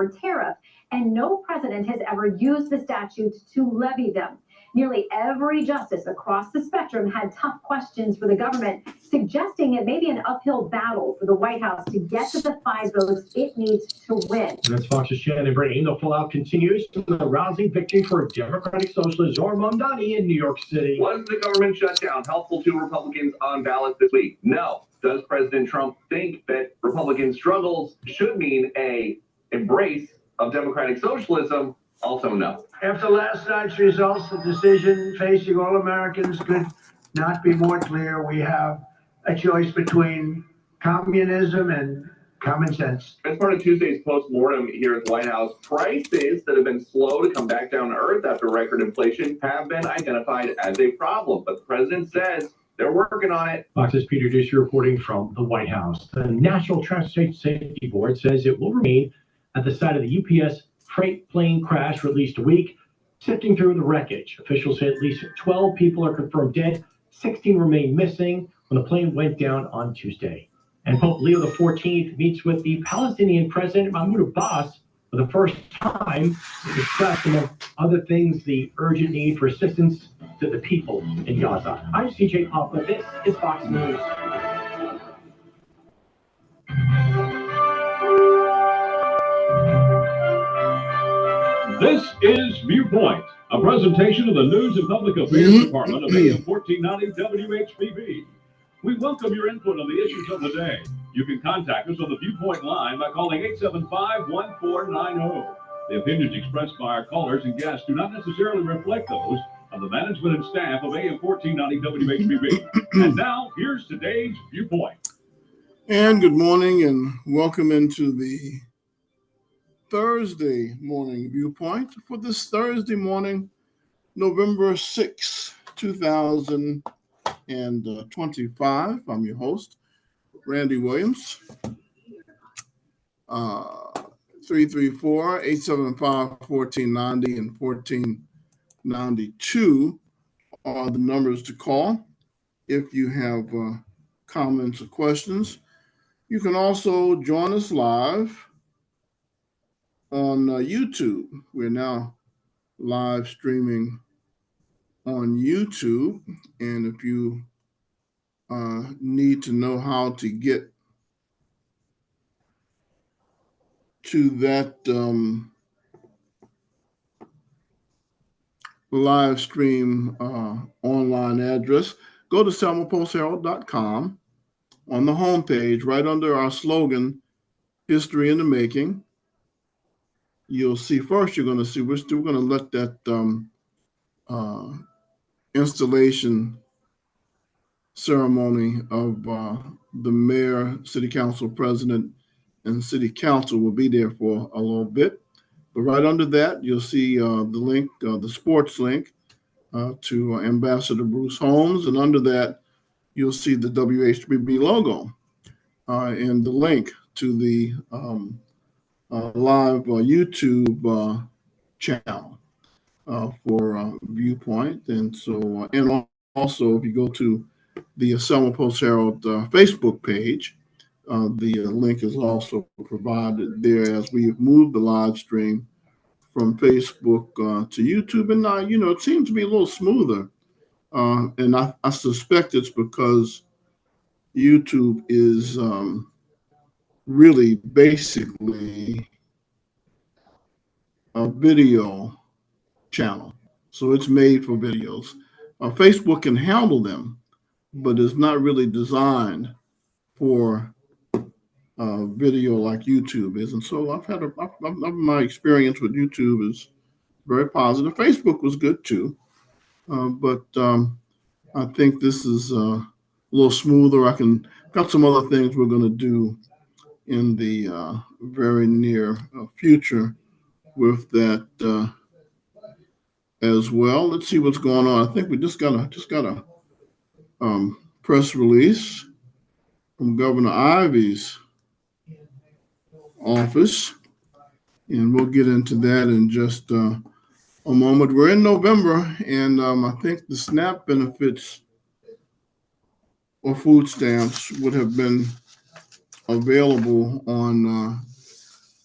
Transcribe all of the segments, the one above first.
tariff, and no president has ever used the statute to levy them. Nearly every justice across the spectrum had tough questions for the government, suggesting it may be an uphill battle for the White House to get to the 5 votes it needs to win. That's Fox's Shannon Brady. The fallout continues from the rousing victory for Democratic Socialist Zohar Mamdani in New York City. Was the government shutdown helpful to Republicans on ballot this week? No. Does President Trump think that Republican struggles should mean a embrace of democratic socialism? Also no. After last night's results, the decision facing all Americans could not be more clear. We have a choice between communism and common sense. As part of Tuesday's post-mortem here at the White House, prices that have been slow to come back down to earth after record inflation have been identified as a problem. But the president says they're working on it. Fox's Peter Doocy reporting from the White House. The National Transportation Safety Board says it will remain at the site of the UPS freight plane crash released a week, sifting through the wreckage. Officials say at least 12 people are confirmed dead, 16 remain missing when the plane went down on Tuesday. And Pope Leo XIV meets with the Palestinian President Mahmoud Abbas for the first time to discuss, among other things, the urgent need for assistance to the people in Gaza. I'm CJ Papa. This is Fox News. This is Viewpoint, a presentation of the News and Public Affairs Department of AM 1490 WHBB. We welcome your input on the issues of the day. You can contact us on the Viewpoint line by calling 875-1490. The opinions expressed by our callers and guests do not necessarily reflect those of the management and staff of AM 1490 WHBB. And now, here's today's Viewpoint. And good morning and welcome into the Thursday morning Viewpoint for this Thursday morning, November 6, 2025. I'm your host, Randy Williams. 334-875-1490 and 1492 are the numbers to call if you have comments or questions. You can also join us live on YouTube. We're now live streaming on YouTube, and if you need to know how to get to that live stream online address, go to selmapostherald.com. On the homepage, right under our slogan, History in the Making, you'll see first, we're still going to let that installation ceremony of the mayor, city council president, and city council will be there for a little bit. But right under that, you'll see the link, the sports link to Ambassador Bruce Holmes. And under that, you'll see the WHBB logo and the link to the live YouTube channel for Viewpoint. And so, and also if you go to the Selma Post Herald Facebook page, the link is also provided there as we have moved the live stream from Facebook to YouTube. And now, it seems to be a little smoother. And I suspect it's because YouTube is really basically a video channel. So it's made for videos. Facebook can handle them, but it's not really designed for video like YouTube is. And so my experience with YouTube is very positive. Facebook was good too. But I think this is a little smoother. Got some other things we're going to do in the very near future with that as well. Let's see what's going on. I think we just got a press release from Governor Ivey's office, and we'll get into that in just a moment. We're in November, and I think the SNAP benefits or food stamps would have been available on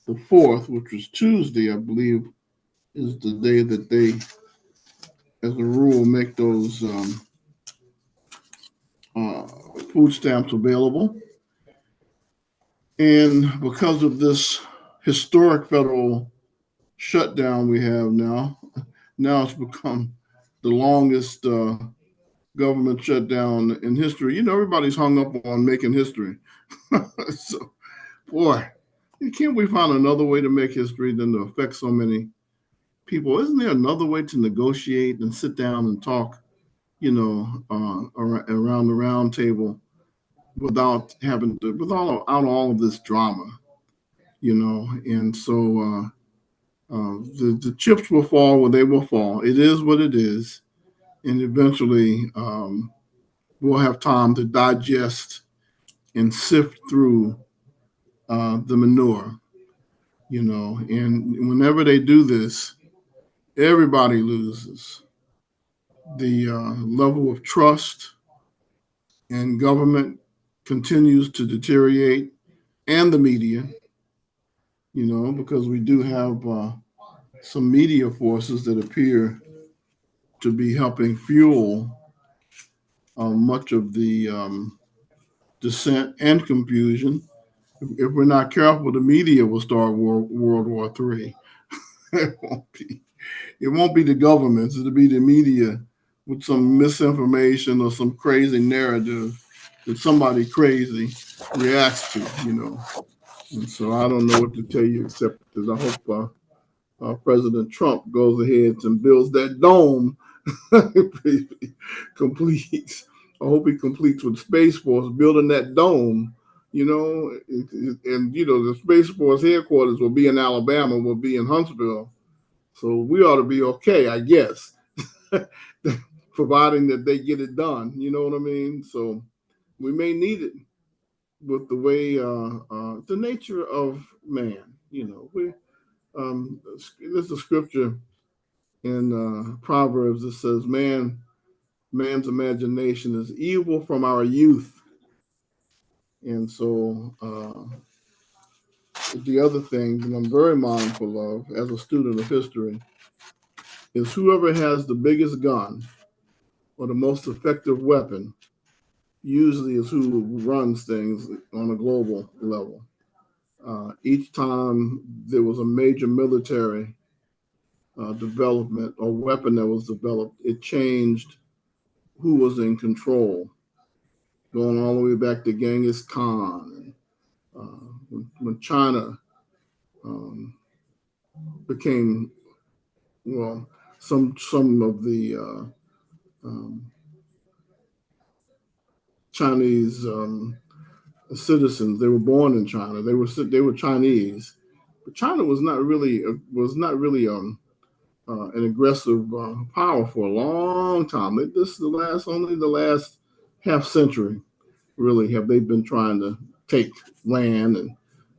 the 4th, which was Tuesday, I believe, is the day that they, as a rule, make those food stamps available. And because of this historic federal shutdown we have now it's become the longest government shutdown in history. Everybody's hung up on making history. So, boy, can't we find another way to make history than to affect so many people? Isn't there another way to negotiate and sit down and talk, around the round table without having to, without all of this drama, And so the chips will fall where they will fall. It is what it is. And eventually we'll have time to digest and sift through the manure, and whenever they do this, everybody loses. The level of trust in government continues to deteriorate, and the media, because we do have some media forces that appear to be helping fuel much of the dissent and confusion. If we're not careful, the media will start World War III. It won't be the governments. It'll be the media with some misinformation or some crazy narrative that somebody crazy reacts to, And so I don't know what to tell you except that I hope President Trump goes ahead and builds that dome. Completes. I hope he completes with Space Force building that dome. And the Space Force headquarters will be in Alabama, will be in Huntsville. So we ought to be okay, I guess, providing that they get it done. You know what I mean? So we may need it with the way, the nature of man. There's a scripture in Proverbs that says, man's imagination is evil from our youth. And so the other thing that I'm very mindful of as a student of history is whoever has the biggest gun or the most effective weapon usually is who runs things on a global level. Each time there was a major military development or weapon that was developed, it changed who was in control, going all the way back to Genghis Khan. When China became, well, some of the Chinese citizens, they were born in China. They were Chinese, but China was not really an aggressive power for a long time. This is only the last half century, really, have they been trying to take land, and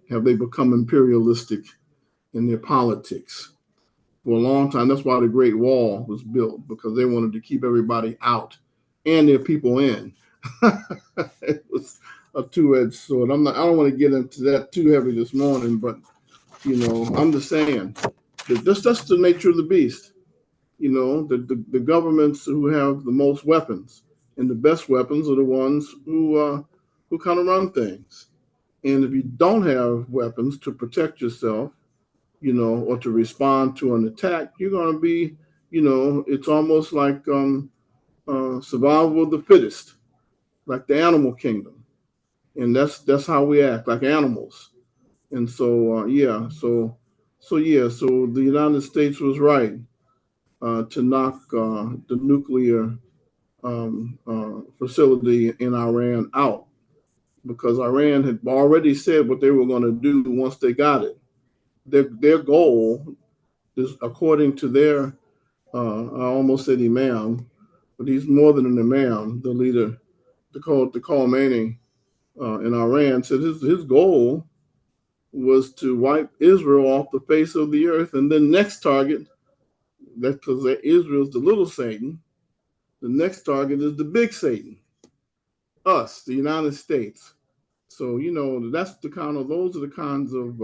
have they become imperialistic in their politics for a long time. That's why the Great Wall was built, because they wanted to keep everybody out and their people in. It was a two-edged sword. I don't want to get into that too heavy this morning, but I'm just saying that that's the nature of the beast. The governments who have the most weapons and the best weapons are the ones who kind of run things. And if you don't have weapons to protect yourself, or to respond to an attack, you're going to be, it's almost like survival of the fittest, like the animal kingdom. And that's how we act, like animals. And so, so the United States was right to knock the nuclear facility in Iran out, because Iran had already said what they were going to do once they got it. Their goal is, according to their, I almost said imam, but he's more than an imam, the leader, the Khamenei in Iran, said his goal was to wipe Israel off the face of the earth, and then next target, that's because Israel's the little Satan, the next target is the big Satan, us, the United States. So, those are the kinds of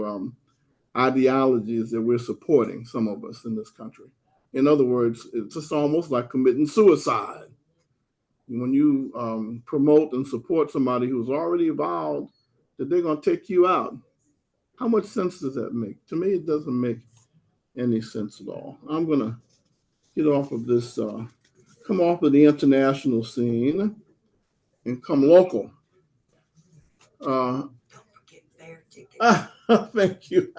ideologies that we're supporting, some of us in this country. In other words, it's just almost like committing suicide. When you promote and support somebody who's already vowed that they're going to take you out, how much sense does that make? To me, it doesn't make any sense at all. I'm going to get off of this, come off of the international scene and come local. Thank you.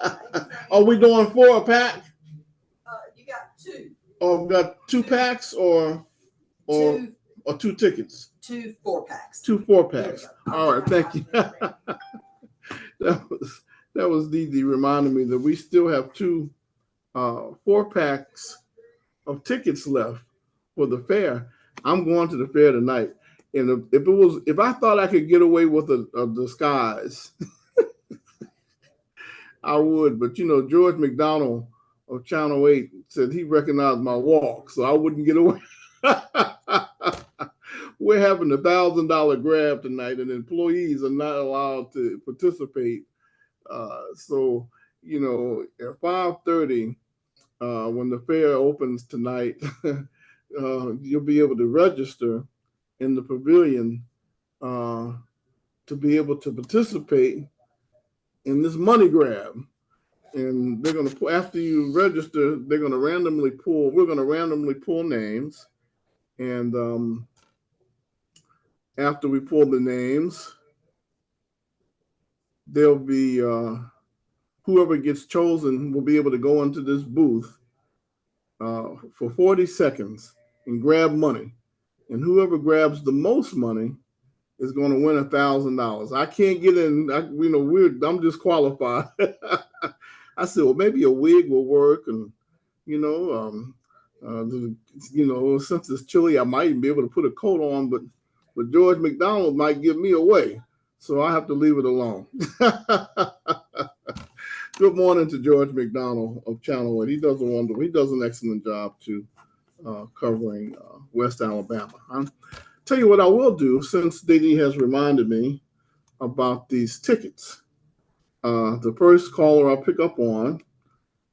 Are we doing 4-pack? You got 2. Oh, we got 2 packs or 2 tickets? 2 4-packs. 2 4-packs. All right, thank you. that was Dee Dee reminding me that we still have 2 4-packs of tickets left for the fair. I'm going to the fair tonight, and if I thought I could get away with a disguise, I would. But you know, George McDonald of Channel 8 said he recognized my walk, so I wouldn't get away. We're having a $1,000 grab tonight, and employees are not allowed to participate. So, you know, at 5:30, when the fair opens tonight, you'll be able to register in the pavilion to be able to participate in this money grab. And they're going to, after you register, we're going to randomly pull names. And after we pull the names, there'll be, whoever gets chosen will be able to go into this booth for 40 seconds and grab money. And whoever grabs the most money is going to win $1,000. I can't get in, I'm disqualified. I said, well, maybe a wig will work. And, since it's chilly, I might even be able to put a coat on, but George McDonald might give me away. So I have to leave it alone. Good morning to George McDonald of Channel 8. He does an excellent job too, covering West Alabama. I'll tell you what I will do, since Dee Dee has reminded me about these tickets. The first caller I'll pick up on,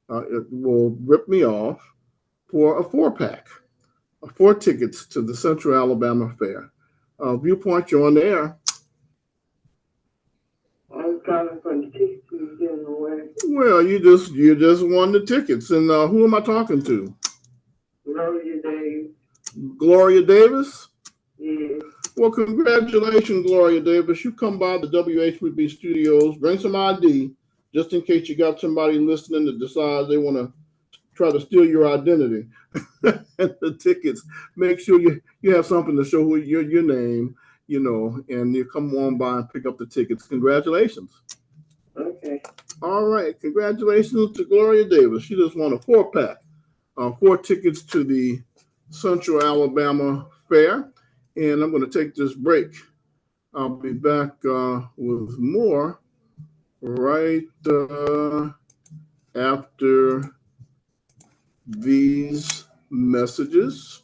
it will rip me off for a 4-pack, 4 tickets to the Central Alabama Fair. Viewpoint, you're on the air. I was calling for the tickets you were giving away. Well, you just won the tickets, and who am I talking to? Gloria Davis. Gloria Davis? Yes. Well, congratulations, Gloria Davis. You come by the WHBB studios, bring some ID, just in case you got somebody listening that decides they want to try to steal your identity. The tickets, make sure you have something to show your name, and you come on by and pick up the tickets. Congratulations. Okay. All right. Congratulations to Gloria Davis. She just won a 4-pack, 4 tickets to the Central Alabama Fair. And I'm going to take this break. I'll be back with more right after these messages.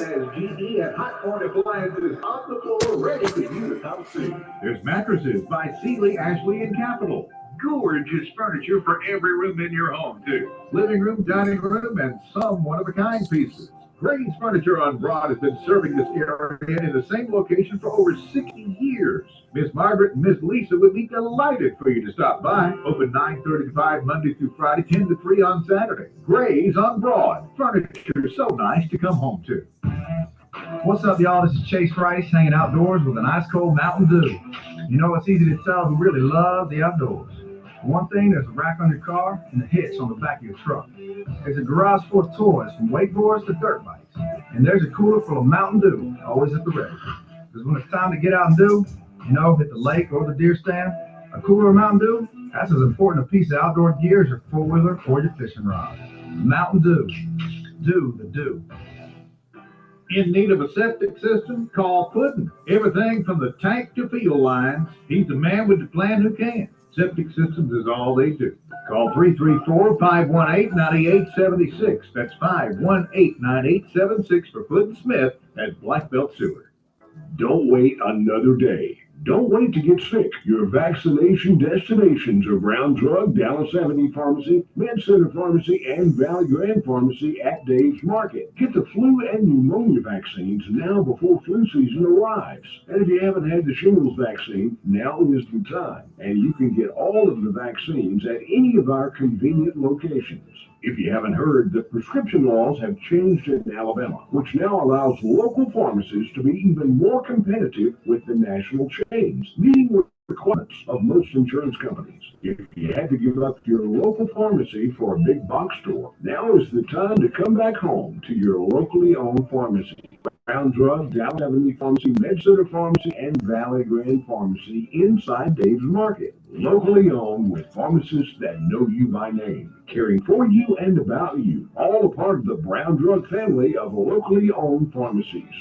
As GE and Hot Point Appliances on the floor, ready for you to come see. There's mattresses by Sealy, Ashley, and Capital. Gorgeous furniture for every room in your home, too. Living room, dining room, and some one-of-a-kind pieces. Gray's Furniture on Broad has been serving this area in the same location for over 60 years. Miss Margaret and Miss Lisa would be delighted for you to stop by. Open 9:30 to 5 Monday through Friday, 10 to 3 on Saturday. Gray's on Broad. Furniture so nice to come home to. What's up, y'all? This is Chase Rice, hanging outdoors with an ice-cold Mountain Dew. You know, it's easy to tell who really loves the outdoors. For one thing, there's a rack on your car and a hitch on the back of your truck. There's a garage full of toys from wakeboards to dirt bikes. And there's a cooler full of Mountain Dew, always at the ready. Because when it's time to get out and do, hit the lake or the deer stand, a cooler of Mountain Dew, that's as important a piece of outdoor gear as your four-wheeler or your fishing rod. Mountain Dew. Do the do. In need of a septic system? Call Puddin'. Everything from the tank to field lines. He's the man with the plan who can. Septic systems is all they do. Call 334-518-9876. That's 518-9876 for Puddin' Smith at Black Belt Sewer. Don't wait another day. Don't wait to get sick. Your vaccination destinations are Brown Drug, Dallas Avenue Pharmacy, Med Center Pharmacy, and Valley Grand Pharmacy at Dave's Market. Get the flu and pneumonia vaccines now before flu season arrives. And if you haven't had the shingles vaccine, now is the time. And you can get all of the vaccines at any of our convenient locations. If you haven't heard, the prescription laws have changed in Alabama, which now allows local pharmacies to be even more competitive with the national chains, meeting with requirements of most insurance companies. If you had to give up your local pharmacy for a big box store, now is the time to come back home to your locally owned pharmacy. Brown Drug, Dallas Avenue Pharmacy, Med Center Pharmacy, and Valley Grand Pharmacy inside Dave's Market. Locally owned with pharmacists that know you by name, caring for you and about you. All a part of the Brown Drug family of locally owned pharmacies.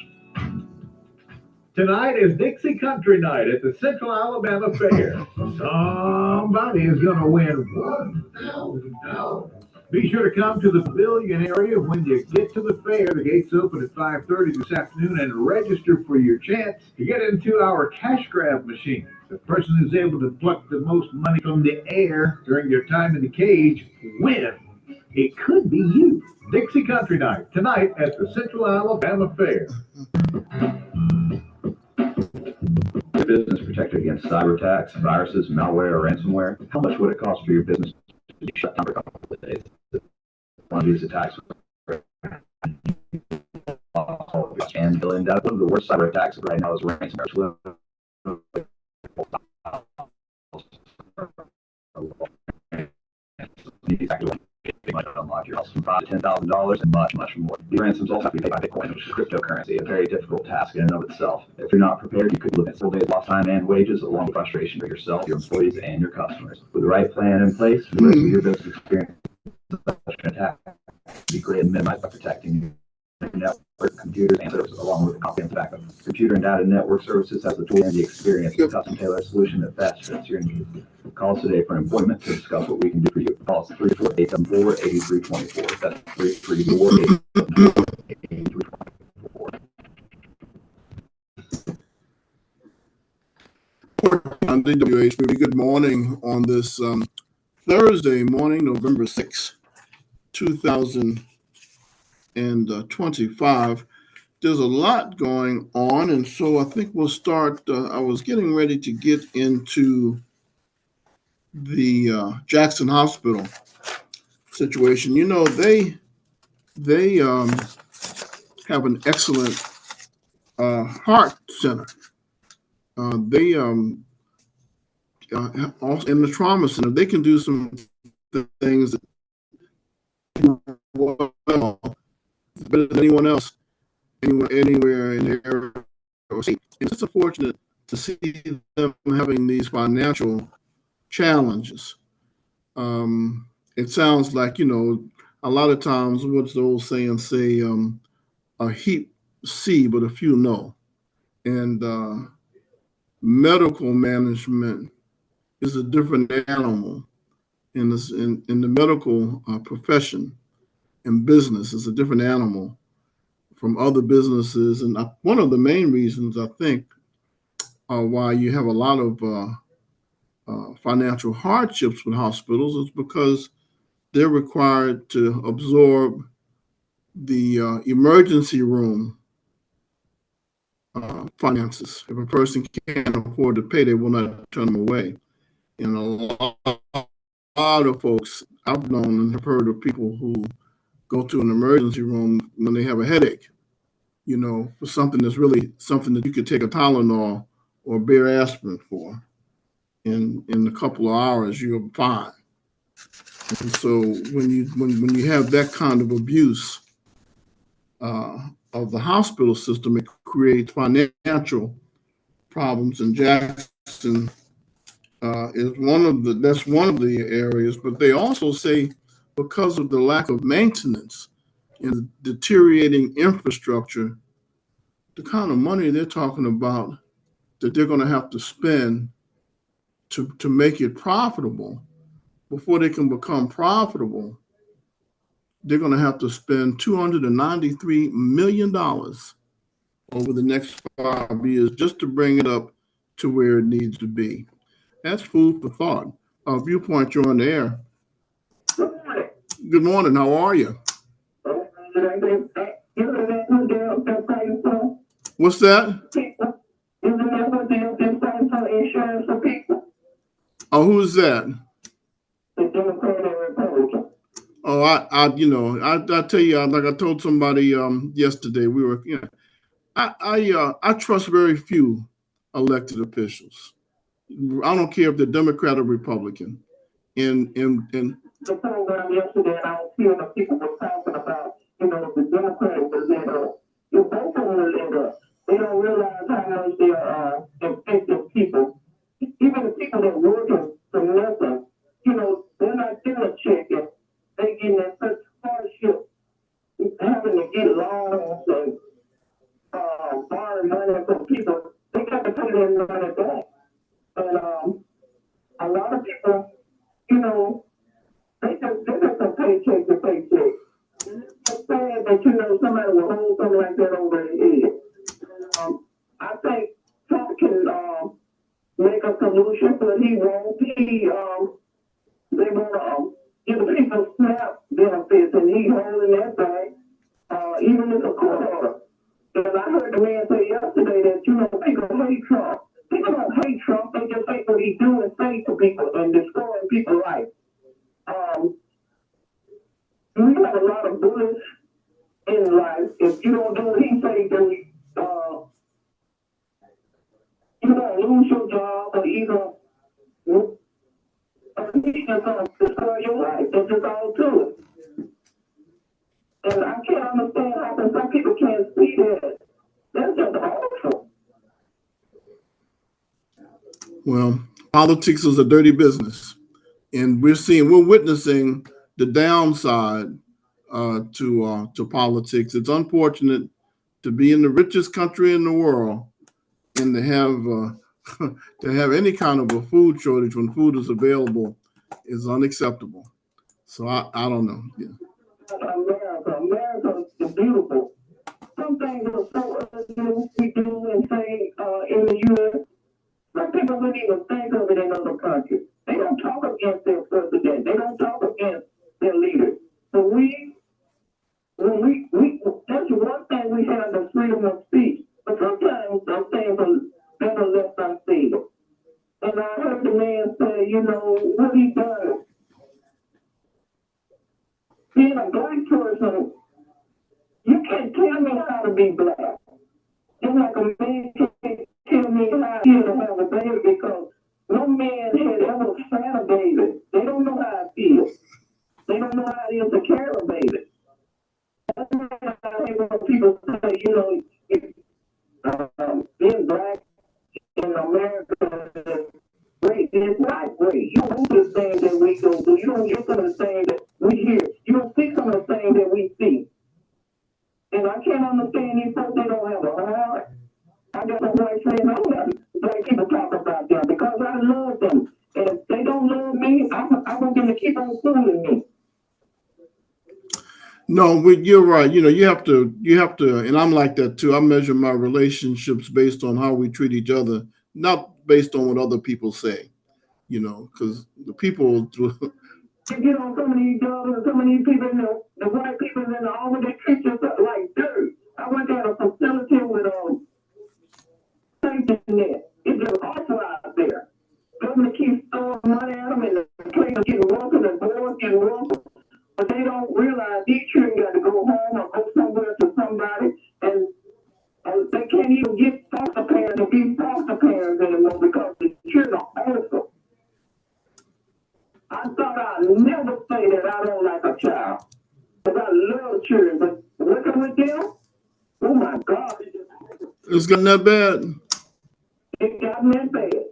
Tonight is Dixie Country Night at the Central Alabama Fair. Somebody is going to win $1,000. Be sure to come to the pavilion area when you get to the fair. The gates open at 5:30 this afternoon, and register for your chance to get into our cash grab machine. The person who's able to pluck the most money from the air during their time in the cage wins. It could be you. Dixie Country Night, tonight at the Central Alabama Fair. Your business protected against cyber attacks, viruses, malware, or ransomware? How much would it cost for your business to be shut down for a couple of days? One of these attacks and billion data. One of the worst cyber attacks right now is ransomware. Unlock your house from $5,000 to $10,000 and much more. These ransoms also have to be paid by Bitcoin, which is cryptocurrency, a very difficult task in and of itself. If you're not prepared, you could look at several days lost time and wages, along with frustration for yourself, your employees, and your customers. With the right plan in place, the rest of your business experience such an attack be greatly minimized by protecting your network, computers, and services, along with a comprehensive backup. Computer and data network services has the tool and the experience to custom tailor a solution that best fits your needs. Call us today for an appointment to discuss what we can do for you. Call us 348-874-8324. That's 348-874-8324. On DWHB, good morning on this Thursday morning, November 6th, 2025. There's a lot going on, and so I think we'll start. I was getting ready to get into the Jackson Hospital situation. You know, they have an excellent heart center. They also in the trauma center, they can do some things that well better than anyone else anywhere in the area or state. It's unfortunate to see them having these financial challenges. It sounds like, you know, a lot of times what's the old saying say, a heap see, but a few know. And medical management is a different animal in the medical profession and business is a different animal from other businesses. And one of the main reasons I think why you have a lot of financial hardships with hospitals is because they're required to absorb the emergency room finances. If a person can't afford to pay, they will not turn them away. And a lot of folks I've known and have heard of people who go to an emergency room when they have a headache, you know, for something that's really something that you could take a Tylenol or Bear aspirin for. In a couple of hours, you're fine. And so when you have that kind of abuse of the hospital system, it creates financial problems. And Jackson is one of the areas. But they also say because of the lack of maintenance and deteriorating infrastructure, the kind of money they're talking about that they're going to have to spend to make it profitable, before they can become profitable, they're going to have to spend $293 million over the next 5 years just to bring it up to where it needs to be. That's food for thought. Viewpoint, you're on the air. Good morning. How are you? What's that? Oh, who's that? Oh, I tell you, like I told somebody yesterday, we were, I trust very few elected officials. I don't care if they're Democrat or Republican. In the program yesterday, I was hearing the people were talking about, the Democratic presenter. Both of them are lit up. They don't realize how much they are effective people. Even the people that work for nothing, they're not getting a check. They're getting in such hardship, having to get loans and borrow money from people. They got to pay their money back. And a lot of people, they just from paycheck to paycheck. It's sad that, somebody will hold something like that over their head. I think Trump can make a solution, but he won't. They want to give the people SNAP benefits, and he's holding that back, even in the court order. And I heard the man say yesterday that, people hate Trump. People don't hate Trump, they just hate what he do and say to people and destroying people's life. We have a lot of bullets in life. If you don't do what he say, then you're going to lose your job, or either he's just going to destroy your life. That's just all to it. And I can't understand how some people can't see that. That's just awful. Well, politics is a dirty business, and we're witnessing the downside to politics. It's unfortunate to be in the richest country in the world and to have to have any kind of a food shortage when food is available is unacceptable. So I don't know. Yeah. America is beautiful. Some things are so ugly we do and say in the U.S. Some people wouldn't even think of it in other countries. They don't talk against their president. They don't talk against their leaders. So that's one thing we have, the freedom of speech. But sometimes I'm saying better left unsaid. And I heard the man say, what he does. Being a black person, you can't tell me how to be black. Just like a man can't tell me how to have a baby, because no man had ever had a baby. They don't know how it feels. They don't know how it is to carry a baby. That's why I hate when people say, being black in America is great. It's not great. You don't do the things that we go through. You don't get some of the things that we hear. You don't see some of the things that we see. And I can't understand these folks, they don't have a heart. I got some white friends, I don't have black people talk about them because I love them. And if they don't love me, I want them to keep on fooling me. No, you're right. You have to, and I'm like that too. I measure my relationships based on how we treat each other, not based on what other people say, because the people. You get on some of these jobs and some of these people, the white people in the army, they treat you like dirt. I went to a facility with safety net. It's just awful out there. Government keeps throwing money at them, and the place is getting worse, and the boys getting worse. But they don't realize these children got to go home or go somewhere to somebody, and they can't even get foster parents or be foster parents anymore because the children are awful. I thought I'd never say that I don't like a child, because I love children, but working with them, oh my God. It's gotten that bad. It got that bad.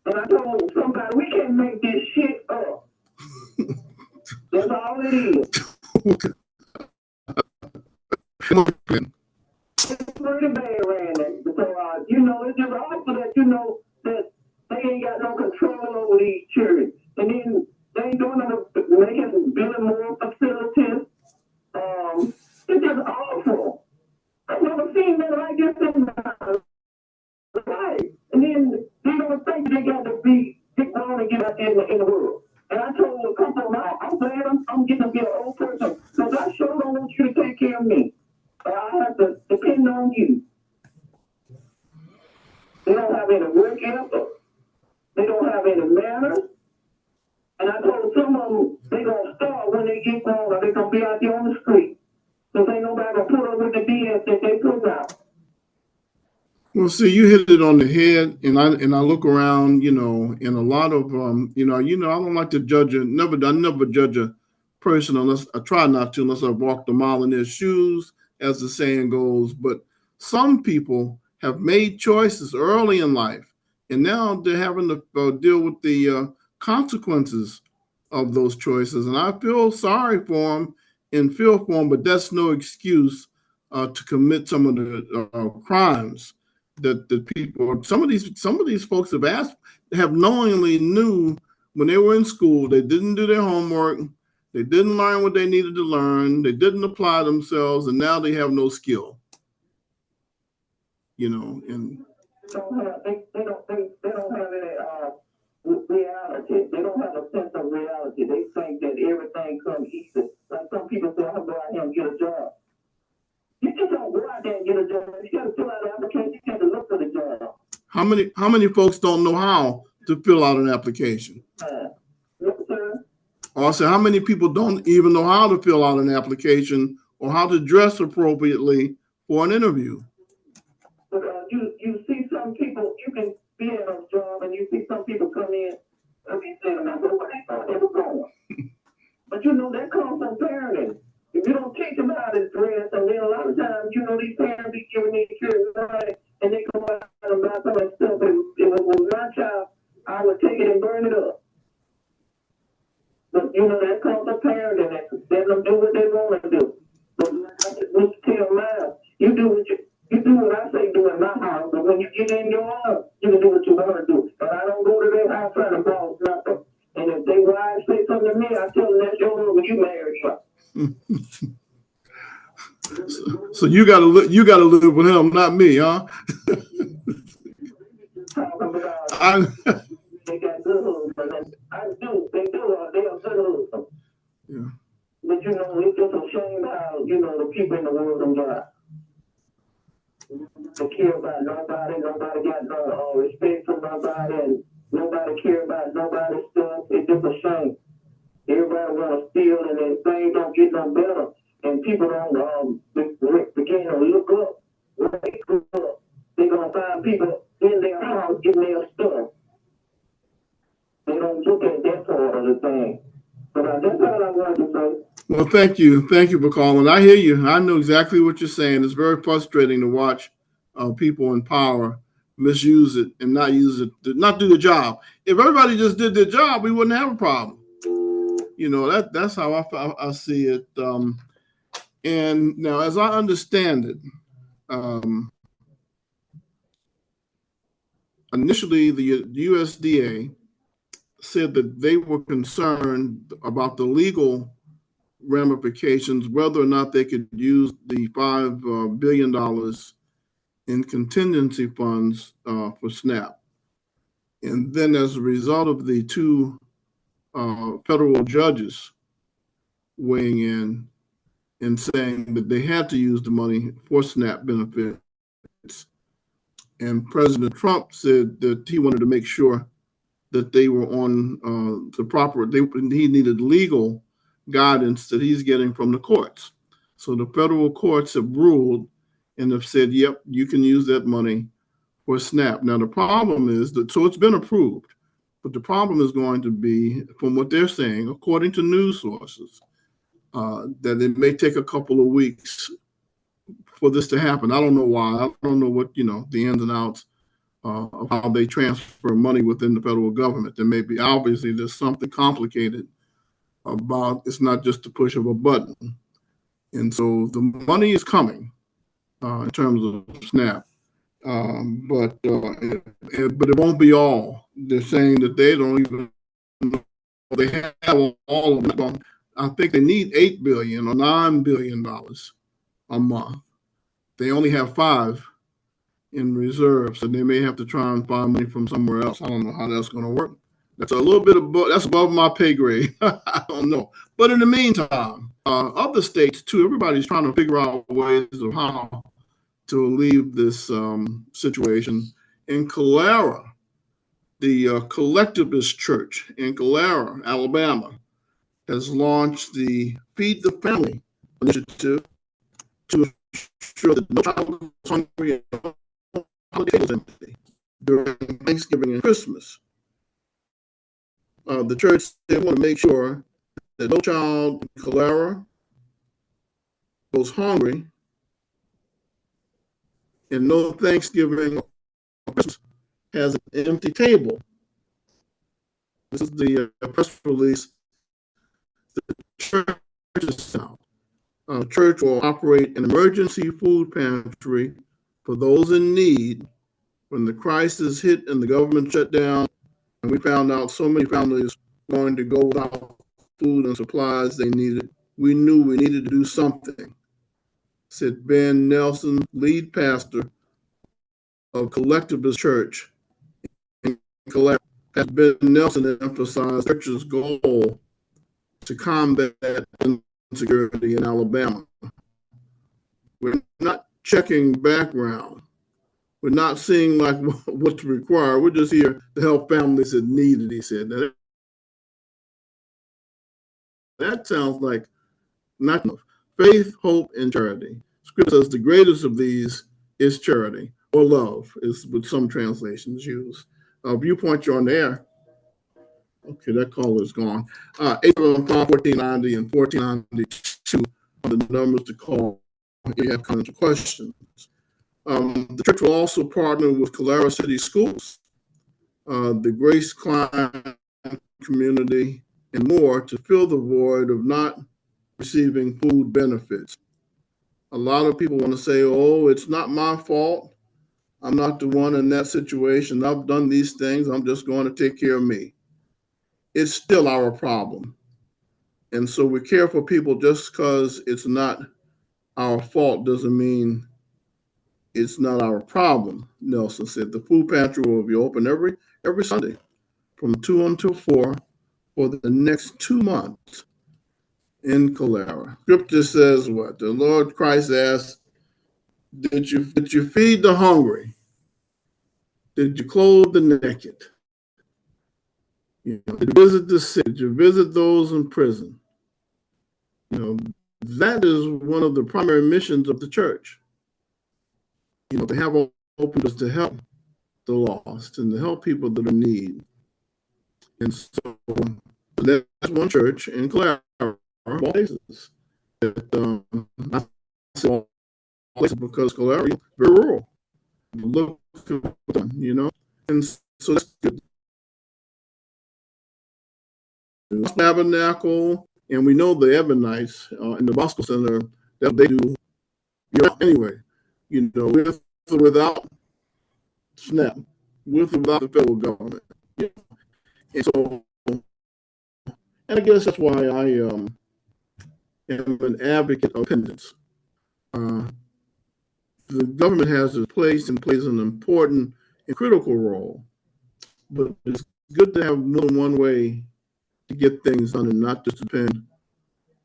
And I told somebody, we can't make this shit up. That's all it is. It's pretty bad, Randy. So, it's just awful that, that they ain't got no control over these children. And then they ain't doing making building more facilities. It's just awful. I've never seen that like this in my life. And then I'm getting to be an old person. Because I sure don't want you to take care of me. But I have to depend on you. They don't have any work ethic. They don't have any manners. And I told some of them they're going to starve when they get grown, or they're going to be out there on the street. Because ain't nobody going to put up with the BS that they put out. Well, see, you hit it on the head, and I look around, you know, and a lot of I don't like to judge I never judge a person unless I try not to, unless I've walked a mile in their shoes, as the saying goes. But some people have made choices early in life, and now they're having to deal with the consequences of those choices. And I feel sorry for them and feel for them, but that's no excuse to commit some of the crimes that people, some of these folks have knowingly knew when they were in school, they didn't do their homework, they didn't learn what they needed to learn, they didn't apply themselves, and now they have no skill. You know, and They don't have any reality. They don't have a sense of reality. They think that everything comes easy. Like some people say, I'll go out here and get a job. You just don't go out there and get a job. You got to fill out an application. You got to look for the job. how many folks don't know how to fill out an application? Yes, sir. Also, how many people don't even know how to fill out an application or how to dress appropriately for an interview? But you see some people, you can be in a job and you see some people come in and be saying, I know where they thought they were going. But you know, that comes from parenting. If you don't teach them how to dress, and then a lot of times, you know, these parents be giving these kids money and they go out and buy some of that stuff. And if it was my child, I would take it and burn it up. But you know, that comes from parenting. Let them do what they want to do. But I just tell mine, you do what I say do in my house, but when you get in your house, you can do what you want to do. But I don't go to their house trying to boss nothing. And if they wives say something to me, I tell them that's your husband, you married her. So you gotta live with him, not me, huh? Talking about they got good husbands. I do. They are good husbands. Yeah. But you know, it's just a shame how, you know, the people in the world don't got to care about nobody. Nobody got no respect for nobody, and nobody care about nobody's stuff. It's just a shame. Everybody want to steal, and then things don't get no better. And people don't begin to look up. When they look up, they're going to find people in their house getting their stuff. They don't look at that part of the thing. But that's all I wanted to say. Well, thank you for calling. I hear you. I know exactly what you're saying. It's very frustrating to watch people in power misuse it and not use it to not do the job. If everybody just did their job, we wouldn't have a problem. You know, that's how I see it. And now, as I understand it, initially the USDA said that they were concerned about the legal ramifications, whether or not they could use the $5 billion in contingency funds for SNAP. And then as a result of the two federal judges weighing in and saying that they had to use the money for SNAP benefits, and President Trump said that he wanted to make sure that they were on the proper, he needed legal guidance that he's getting from the courts. So the federal courts have ruled and have said, yep, you can use that money for SNAP. Now, the problem is that, so it's been approved, but the problem is going to be, from what they're saying, according to news sources, that it may take a couple of weeks for this to happen. I don't know why. I don't know what, the ins and outs of how they transfer money within the federal government. There may be, obviously, there's something complicated about, it's not just the push of a button. And so the money is coming in terms of SNAP, but it won't be all. They're saying that they don't even know they have all of it. I think they need $8 billion or $9 billion a month. They only have $5 billion in reserve, so they may have to try and find money from somewhere else. I don't know how that's going to work. That's a little bit above, that's above my pay grade. I don't know. But in the meantime, other states too, everybody's trying to figure out ways of how to alleviate this situation. In Calera, the Collectivist Church in Calera, Alabama, has launched the Feed the Family initiative to ensure that no child is hungry and holidays empty during Thanksgiving and Christmas. The church, they want to make sure that no child in Calera goes hungry and no Thanksgiving or Christmas has an empty table. This is the press release. The church is out. Church will operate an emergency food pantry for those in need. When the crisis hit and the government shut down, and we found out so many families going to go without food and supplies they needed, we knew we needed to do something, said Ben Nelson, lead pastor of Collectivist Church in Calera. As Ben Nelson emphasized, the church's goal to combat insecurity in Alabama. We're not checking background. We're not seeing like what's required. We're just here to help families that need it, he said. Now, that sounds like not enough. Faith, hope, and charity. Scripture says the greatest of these is charity, or love, is what some translations use. Viewpoint, you're on the air. Okay, that call is gone. 875-1490 and 1492 are the numbers to call if you have comments or questions. The church will also partner with Calera City Schools, the Grace Klein community, and more to fill the void of not receiving food benefits. A lot of people want to say, oh, it's not my fault. I'm not the one in that situation. I've done these things. I'm just going to take care of me. It's still our problem. And so we care for people just because it's not our fault doesn't mean it's not our problem, Nelson said. The food pantry will be open every Sunday from 2 until 4 for the next 2 months in Calera. Scripture says what? The Lord Christ asked, did you feed the hungry? Did you clothe the naked? Did you visit the sick? Did you visit those in prison? That is one of the primary missions of the church. To have openness to help the lost and to help people that are in need. And so that's one church in Calera, places that I saw places because Calera is very rural. Look at them, and so that's good. Tabernacle, and we know the Ebonites in the Bosco Center that they do anyway. With or without SNAP, with or without the federal government. And so, and I guess that's why I am an advocate of independence. The government has its place and plays an important and critical role, but it's good to have more than one way to get things done and not just depend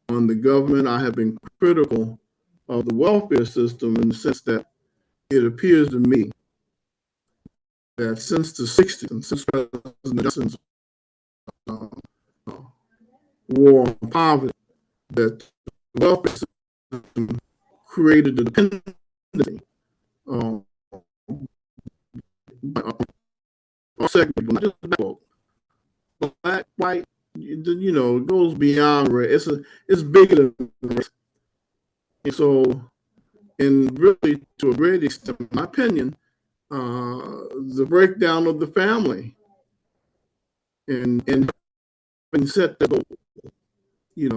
on the government. I have been critical of the welfare system in the sense that it appears to me that since the 60s and since President Johnson's war on poverty, that the welfare system created a dependency on segment, not just black, white, it goes beyond race. It's bigger than race. And so, and really, to a great extent, in my opinion, the breakdown of the family and set the goal.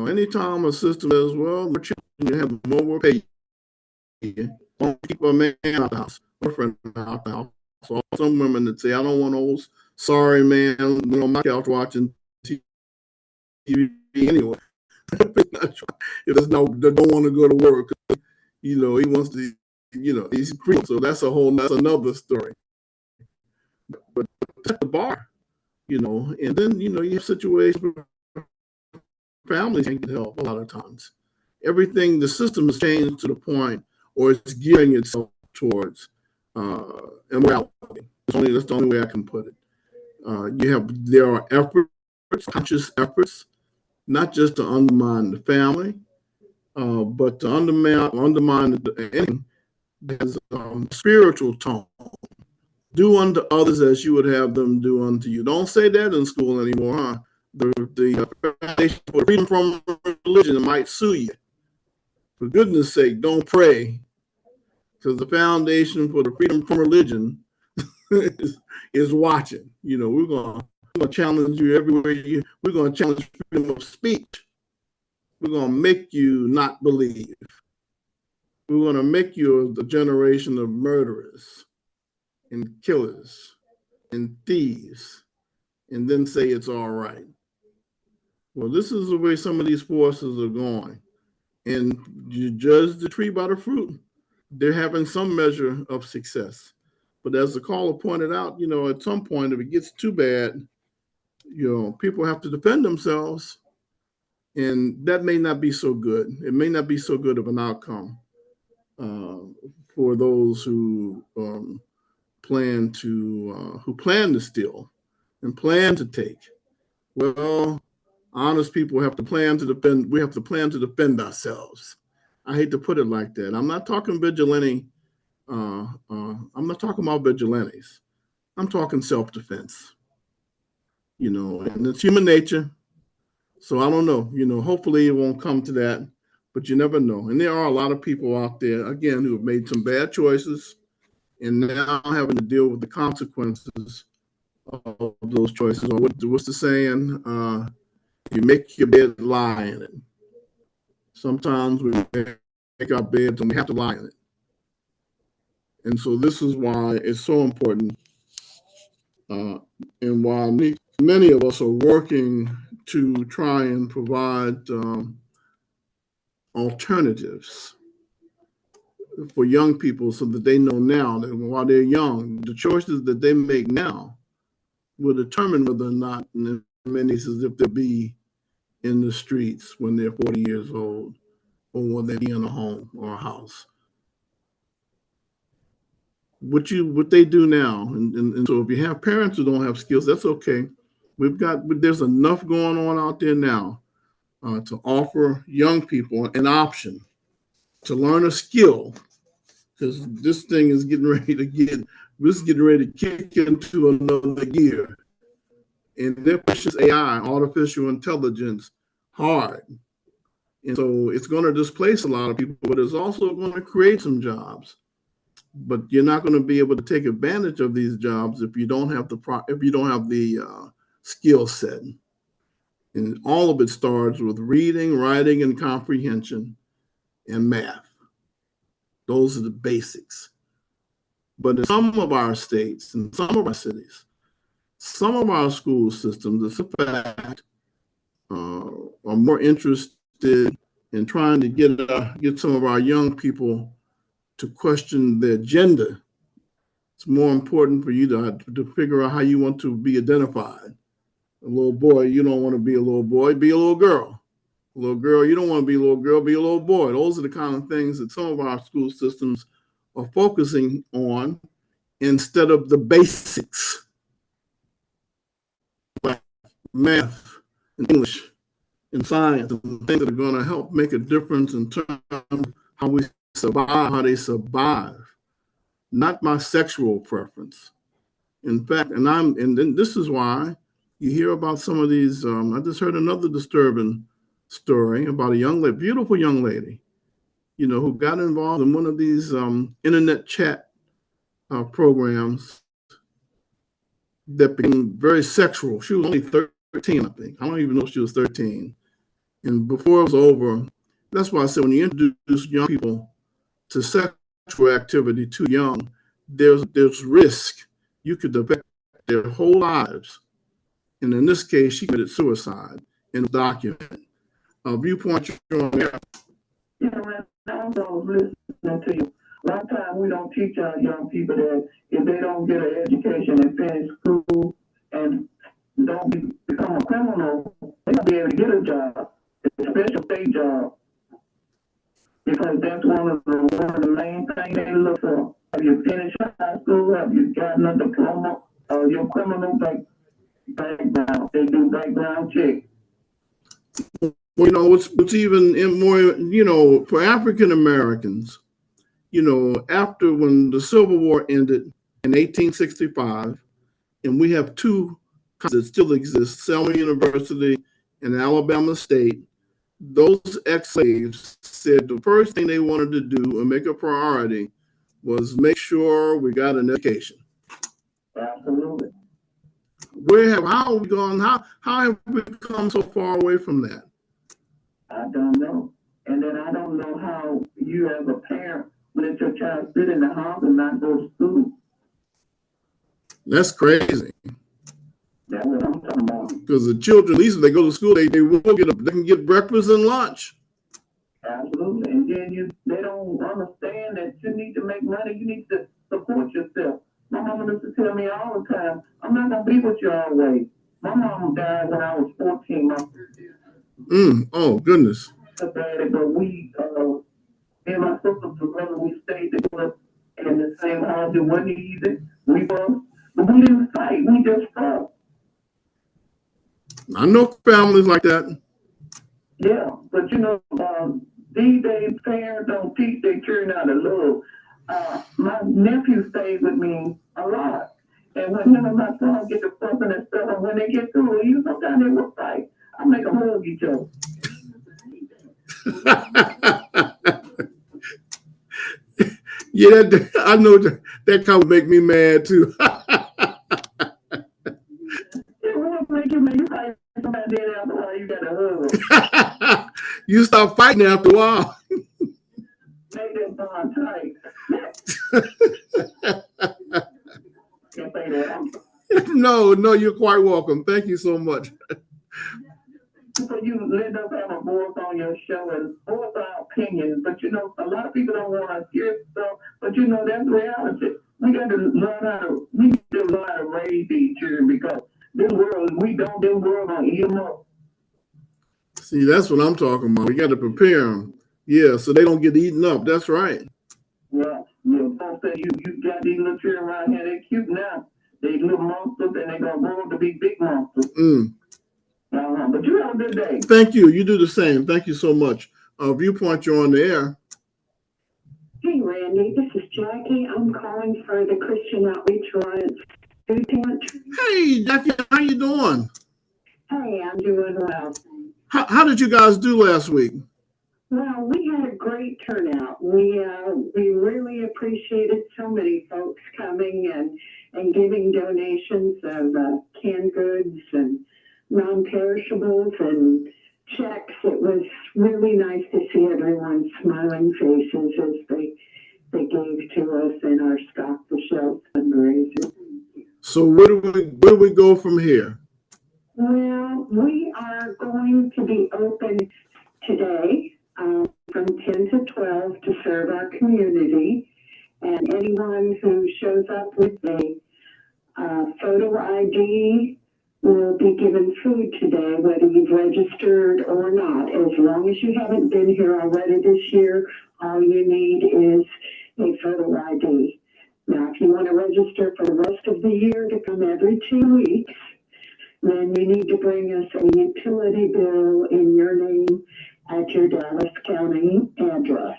Anytime a system says, well, the children have more will pay you, don't keep a man out of the house, or a friend out of the house. So some women that say, I don't want old sorry man on my couch watching TV anyway. If they don't want to go to work, he wants to, he's free. So that's another story. But set the bar. And then, you have situations where families can't get help a lot of times. Everything, the system has changed to the point, or it's gearing itself towards immorality. That's the only way I can put it. There are efforts, conscious efforts, not just to undermine the family, but to undermine anything that has spiritual tone. Do unto others as you would have them do unto you. Don't say that in school anymore, huh? The Foundation for Freedom from Religion might sue you. For goodness sake, don't pray, because the Foundation for the Freedom from Religion is watching. We're gonna challenge you everywhere. We're gonna challenge freedom of speech. We're gonna make you not believe. We're gonna make you a generation of murderers and killers and thieves, and then say it's all right. Well, this is the way some of these forces are going. And you judge the tree by the fruit. They're having some measure of success. But as the caller pointed out, at some point, if it gets too bad, people have to defend themselves. And that may not be so good. It may not be so good of an outcome for those who plan to steal and plan to take. Well, honest people have to plan to defend. We have to plan to defend ourselves. I hate to put it like that. I'm not talking vigilante. I'm not talking about vigilantes. I'm talking self-defense. And it's human nature. So I don't know. Hopefully it won't come to that, but you never know. And there are a lot of people out there, again, who have made some bad choices and now having to deal with the consequences of those choices. Or what's the saying? You make your bed, lie in it. Sometimes we make our beds and we have to lie in it. And so this is why it's so important, and why many of us are working to try and provide alternatives for young people so that they know now that while they're young, the choices that they make now will determine whether or not, in many cases, if they'll be in the streets when they're 40 years old, or will they be in a home or a house. What they do now, and so if you have parents who don't have skills, that's okay. There's enough going on out there now to offer young people an option to learn a skill, because this thing is getting ready to kick into another gear. And they're pushing AI, artificial intelligence, hard. And so it's going to displace a lot of people, but it's also going to create some jobs. But you're not going to be able to take advantage of these jobs if you don't have the skill set. And all of it starts with reading, writing, and comprehension, and math. Those are the basics. But in some of our states and some of our cities, some of our school systems, in fact, are more interested in trying to get some of our young people to question their gender. It's more important for you to figure out how you want to be identified. A little boy, you don't want to be a little boy, be a little girl. A little girl, you don't want to be a little girl, be a little boy. Those are the kind of things that some of our school systems are focusing on instead of the basics, like math and English and science, and things that are going to help make a difference in terms of how we survive, how they survive, not my sexual preference. In fact, and then this is why you hear about some of these. I just heard another disturbing story about a beautiful young lady, who got involved in one of these internet chat programs that became very sexual. She was only 13, I think. I don't even know if she was 13. And before it was over, that's why I said when you introduce young people to sexual activity too young, there's risk. You could affect their whole lives. And in this case, she committed suicide in the document. Viewpoint, you're on there. Man, I'm listening to you. A lot of times we don't teach our young people that if they don't get an education and finish school and don't become a criminal, they're gonna be able to get a job, especially a state job, because that's one of the main things they look for. Have you finished high school? Have you gotten a diploma? Your criminal background. They do background check. Well, you know, what's even more, you know, for African Americans, you know, after when the Civil War ended in 1865, and we have two that still exist, Selma University and Alabama State, those ex-slaves said the first thing they wanted to do and make a priority was make sure we got an education. Absolutely. How have we gone? How have we come so far away from that? I don't know. And then I don't know how you as a parent let your child sit in the house and not go to school. That's crazy. That's what I'm talking about. Because the children, at least if they go to school, they will they can get breakfast and lunch. Absolutely. And then they don't understand that you need to make money. You need to support yourself. My mama used to tell me all the time, I'm not going to be with you always. My mom died when I was 14. Oh, goodness. But we, me and my sister, brother, we stayed together in the same house. It wasn't easy. But we didn't fight. We just fought. I know families like that. Yeah, but you know, these days parents don't teach their children how to love. My nephew stayed with me a lot. And when him and my son get to fussing and stuff, and when they get through, sometimes they will fight. I make them hug each other. Yeah, I know that kind of make me mad too. It will make you fight somebody there after a while. You got to hug. You start fighting after a while. Make that bond tight. Can't say that. No, you're quite welcome. Thank you so much. So you let us have a voice on your show and voice our opinions, but a lot of people don't want to hear stuff, but that's reality. We got to learn how to raise these children, because this world gonna eat them up. See, that's what I'm talking about. We got to prepare them. Yeah, so they don't get eaten up. That's right. Yeah. Folks say you got these little children around here, they're cute now. They little monsters, and they're gonna grow up to be big monsters. But you have a good day. Thank you. You do the same. Thank you so much. Viewpoint, you're on the air. Hey, Randy. This is Jackie. I'm calling for the Christian Outreach Alliance Viewpoint. Hey, Jackie, how you doing? Hey, I'm doing well. How did you guys do last week? Well, we had a great turnout. We really appreciated so many folks coming and giving donations of canned goods and non-perishables and checks. It was really nice to see everyone's smiling faces as they gave to us in our Stock the Shelf fundraiser. So where do we go from here? Well, we are going to be open today from 10 to 12 to serve our community, and anyone who shows up with a photo ID will be given food today, whether you've registered or not. As long as you haven't been here already this year, all you need is a photo ID. Now, if you want to register for the rest of the year to come every 2 weeks, then you need to bring us a utility bill in your name at your Dallas County address.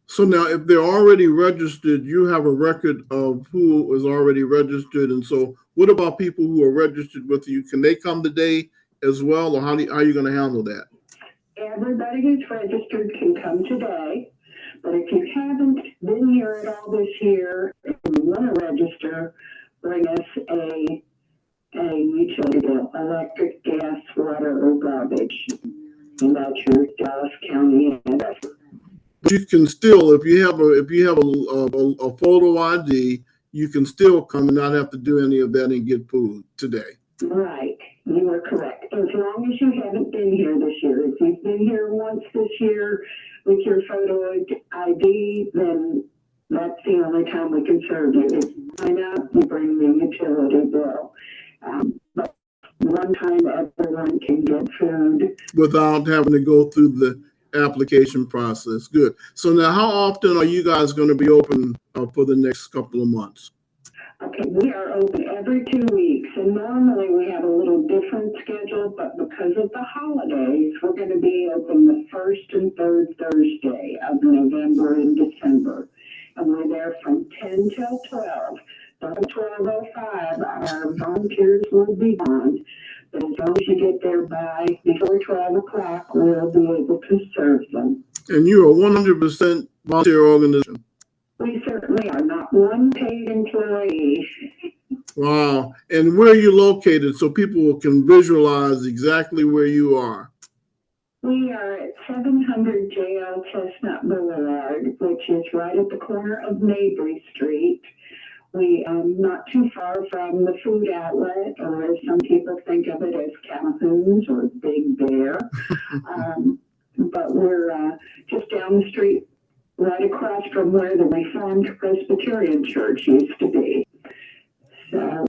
So now, if they're already registered, you have a record of who is already registered. And so what about people who are registered with you? Can they come today as well, or how are you going to handle that? Everybody who's registered can come today, but if you haven't been here at all this year and you want to register, bring us a utility bill, electric, gas, water, or garbage, and that's your Dallas County address. You can still, if you have a photo ID, you can still come and not have to do any of that and get food today. Right, you are correct. As long as you haven't been here this year. If you've been here once this year with your photo ID, then that's the only time we can serve you. If you sign up, you bring the utility bill. one time everyone can get food. Without having to go through the application process. Good. So now, how often are you guys going to be open for the next couple of months? Okay, we are open every 2 weeks, and normally we have a little different schedule, but because of the holidays, we're going to be open the first and third Thursday of November and December. And we're there from 10 till 12. By 12:05, our volunteers will be gone. But as long as you get there by before 12 o'clock, we'll be able to serve them. And you're a 100% volunteer organization. We certainly are not one paid employee. Wow. And where are you located so people can visualize exactly where you are? We are at 700 JL Chestnut Boulevard, which is right at the corner of Mabry Street. We not too far from the food outlet, or as some people think of it as Calhoun's or Big Bear. But we're just down the street, right across from where the Reformed Presbyterian Church used to be. So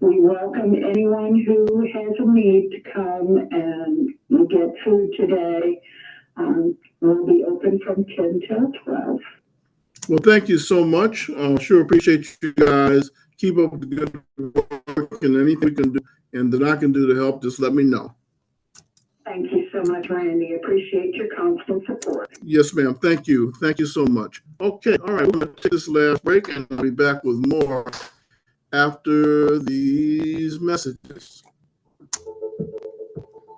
we welcome anyone who has a need to come and get food today. We'll be open from 10 till 12. Well, thank you so much. Sure appreciate you guys. Keep up the good work, and anything we can do and that I can do to help, just let me know. Thank you so much, Randy. Appreciate your constant support. Yes, ma'am. Thank you. Thank you so much. Okay. All right. We're going to take this last break and I'll be back with more after these messages.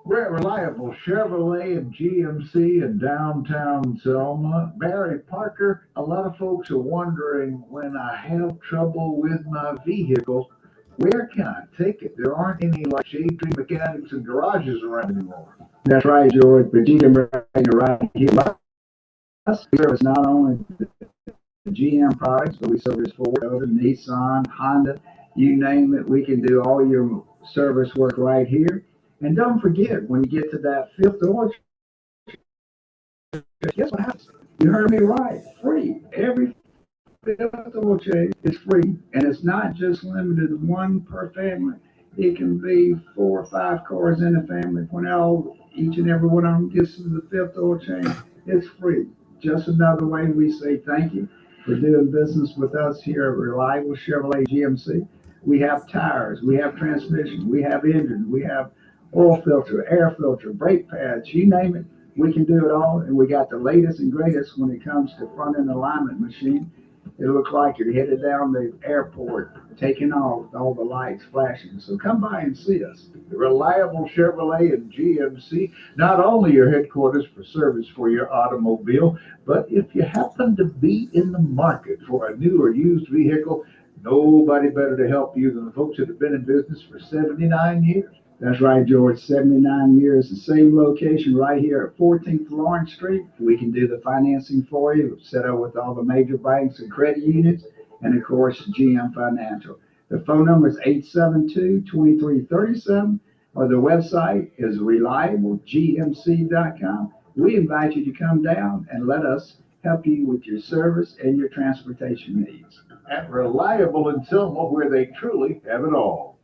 We're at Reliable Chevrolet and GMC in downtown Selma. Barry Parker, a lot of folks are wondering, when I have trouble with my vehicle, where can I take it? There aren't any like shade tree mechanics and garages around anymore. That's right, George. But you can bring it right here. We service not only the GM products, but we service Ford, Nissan, Honda, you name it. We can do all your service work right here. And don't forget, when you get to that fifth oil change, guess what happens? You heard me right. Free. Every fifth oil change is free. And it's not just limited to one per family. It can be 4 or 5 cars in a family. When each and every one of them gets to the fifth oil change, it's free. Just another way we say thank you for doing business with us here at Reliable Chevrolet GMC. We have tires, we have transmission, we have engine, we have oil filter, air filter, brake pads, you name it, we can do it all. And we got the latest and greatest when it comes to front end alignment machine. It looks like you're headed down the airport, taking off with all the lights flashing. So come by and see us. The Reliable Chevrolet and GMC, not only your headquarters for service for your automobile, but if you happen to be in the market for a new or used vehicle, nobody better to help you than the folks that have been in business for 79 years. That's right, George. 79 years, the same location right here at 14th Lawrence Street. We can do the financing for you. We've set up with all the major banks and credit unions, and of course, GM Financial. The phone number is 872-2337, or the website is reliablegmc.com. We invite you to come down and let us help you with your service and your transportation needs. At Reliable in Selma, where they truly have it all.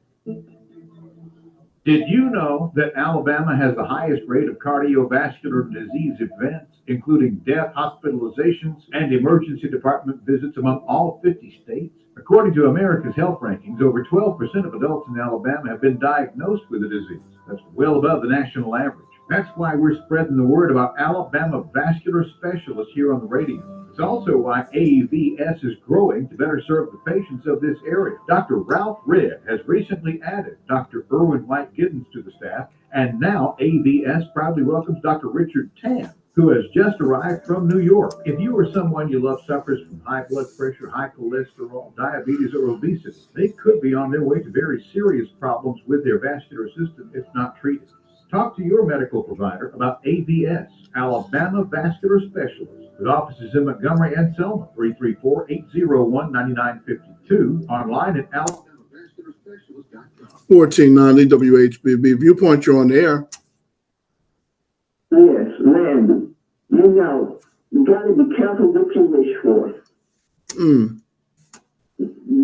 Did you know that Alabama has the highest rate of cardiovascular disease events, including death, hospitalizations, and emergency department visits among all 50 states? According to America's Health Rankings, over 12% of adults in Alabama have been diagnosed with the disease. That's well above the national average. That's why we're spreading the word about Alabama vascular specialists here on the radio. It's also why AVS is growing to better serve the patients of this area. Dr. Ralph Ridd has recently added Dr. Irwin White Giddens to the staff, and now AVS proudly welcomes Dr. Richard Tan, who has just arrived from New York. If you or someone you love suffers from high blood pressure, high cholesterol, diabetes, or obesity, they could be on their way to very serious problems with their vascular system if not treated. Talk to your medical provider about AVS, Alabama Vascular Specialists, with offices in Montgomery and Selma, 334-801-9952, online at alabamavascularspecialist.com. 1490 WHBB. Viewpoint, you're on the air. Yes, Randy. You know, you gotta be careful what you wish for. You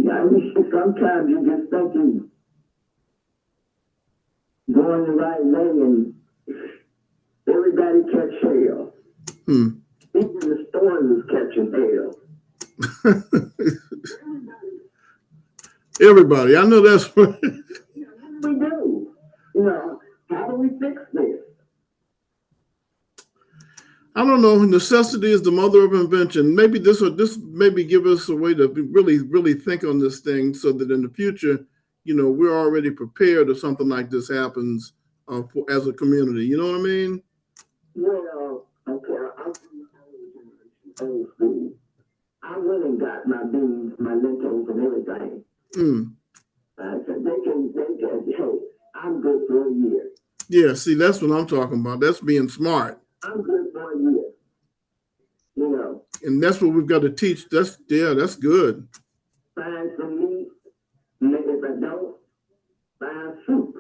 gotta, sometimes you just thinking, going the right way and everybody catch hell. Even the stores is catching hell. Everybody, I know that's right. What do we do? You know, how do we fix this? I don't know. Necessity is the mother of invention. Maybe this maybe give us a way to really think on this thing, so that in the future, you know, we're already prepared if something like this happens as a community. You know what I mean? Well, okay, I'm old school. I went and got my beans, my lentils, and everything. So they can, hey, I'm good for a year. Yeah, see, that's what I'm talking about. That's being smart. I'm good for a year. You know. And that's what we've got to teach. That's good. Find some meat. If I don't, find soup.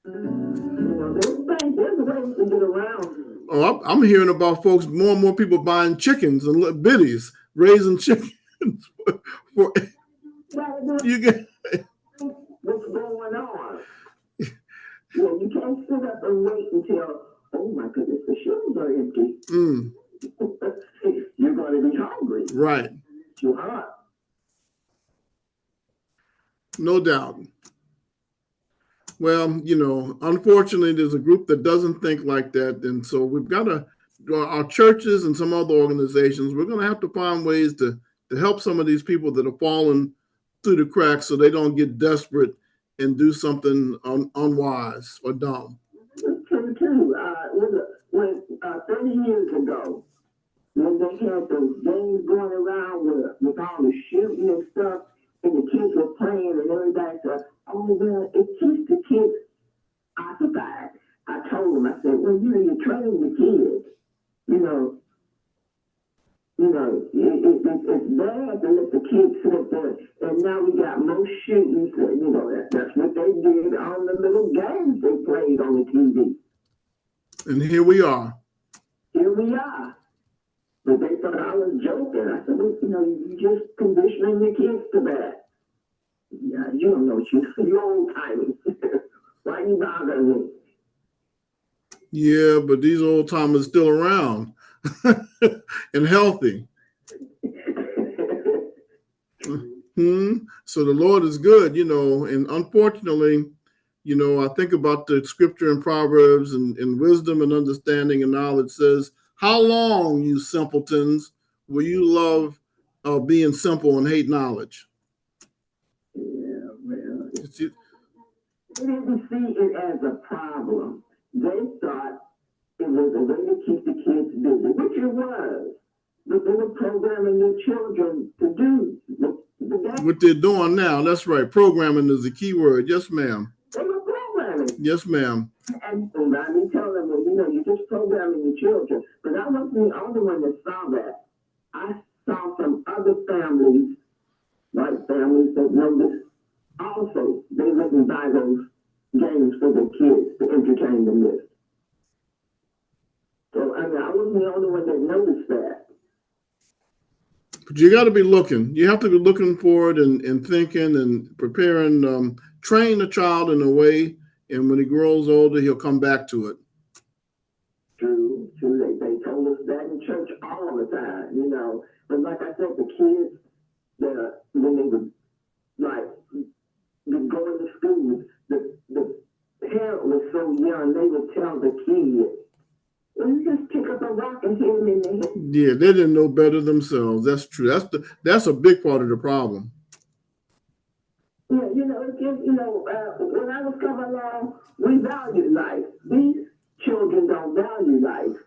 You know, there's ways to get around. Oh, I'm hearing about folks, more and more people buying chickens and biddies, raising chickens. for you get what's going on? You know, you can't sit up and wait until, oh my goodness, the shelves are empty. You're going to be hungry. Right. You are. No doubt. Well, you know, unfortunately, there's a group that doesn't think like that. And so we've got to, our churches and some other organizations, we're going to have to find ways to help some of these people that have fallen through the cracks so they don't get desperate and do something unwise or dumb. True, too. When 30 years ago, when they had those games going around with all the shooting and stuff, and the kids were playing, and everybody said, oh, well, it keeps the kids occupied. I told them, I said, well, you know, you're training the kids. You know, it's bad to let the kids sit there, and now we got more shootings. You know, that's what they did on the little games they played on the TV. And here we are. Here we are. But they thought I was joking. I said, well, you know, you're just conditioning your kids to that. Yeah, you don't know what you're old timey. Why you bothering me? Yeah, but these old timers still around and healthy. So the Lord is good, you know, and unfortunately, you know, I think about the scripture in Proverbs and wisdom and understanding and knowledge says, how long, you simpletons, will you love being simple and hate knowledge? Yeah, well, they didn't see it as a problem. They thought it was a way to keep the kids busy, which it was. But they were programming their children to do what they're doing now. That's right. Programming is the key word. Yes, ma'am. They were programming. Yes, ma'am. And I didn't tell them, well, you know, you're just programming your children. But I wasn't the only one that saw that. I saw some other families, white families, that noticed also they wouldn't buy those games for their kids to entertain them with. So, I mean, I wasn't the only one that noticed that. But you got to be looking. You have to be looking for it and thinking and preparing. Train the child in a way, and when he grows older, he'll come back to it. True. They told us that in church all the time, you know. But like I said, the kids, when they would going to school, the parent was so young, they would tell the kids, well, you just pick up a rock and hit them in the head. Yeah, they didn't know better themselves. That's true. That's a big part of the problem. Yeah, you know, when I was coming along, we valued life. These children don't value life.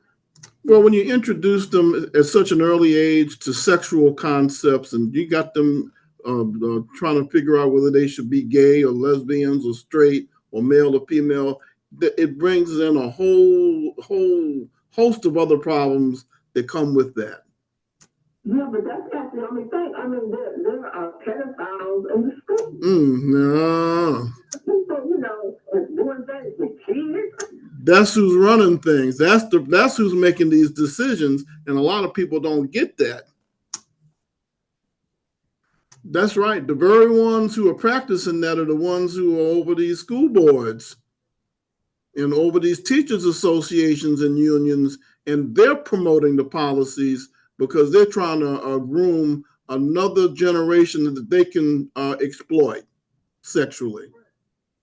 Well, when you introduce them at such an early age to sexual concepts, and you got them trying to figure out whether they should be gay or lesbians or straight or male or female, it brings in a whole host of other problems that come with that. Yeah, but that's not the only thing. I mean, there are pedophiles in the school. No. People, you know, doing things with kids. That's who's running things. That's who's making these decisions, and a lot of people don't get that. That's right. The very ones who are practicing that are the ones who are over these school boards and over these teachers associations and unions, and they're promoting the policies because they're trying to groom another generation that they can exploit sexually.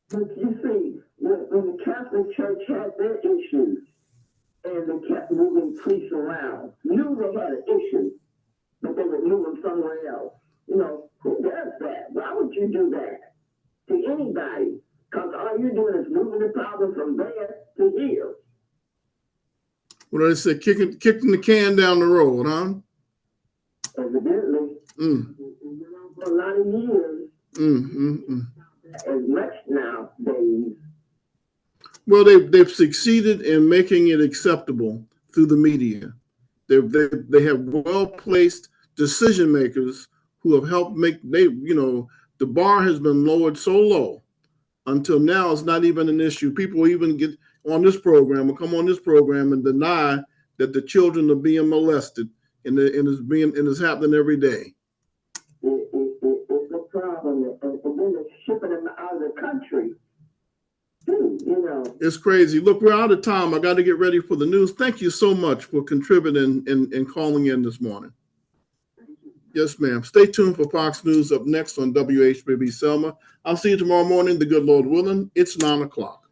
But you see, when the Catholic Church had their issues and they kept moving priests around, knew they had an issue, but they would move them somewhere else. You know, who does that? Why would you do that to anybody? Because all you're doing is moving the problem from there to here. What do they say? Kicking the can down the road, huh? Evidently. For a lot of years. As much nowadays. Well, they've succeeded in making it acceptable through the media. They have well-placed decision makers who have helped make the bar has been lowered so low until now it's not even an issue. People even get on this program or come on this program and deny that the children are being molested and it's happening every day. It's a problem, and then they're shipping them out of the country. You know. It's crazy. Look, we're out of time. I got to get ready for the news. Thank you so much for contributing and calling in this morning. Yes, ma'am. Stay tuned for Fox News up next on WHBB Selma. I'll see you tomorrow morning, the good Lord willing. It's 9 o'clock.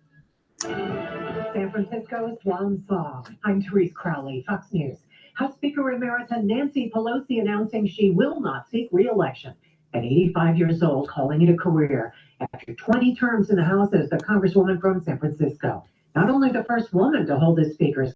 San Francisco's one song. I'm Therese Crowley, Fox News. House Speaker Emerita Nancy Pelosi announcing she will not seek re-election. At 85 years old, calling it a career after 20 terms in the House as the Congresswoman from San Francisco. Not only the first woman to hold this speaker's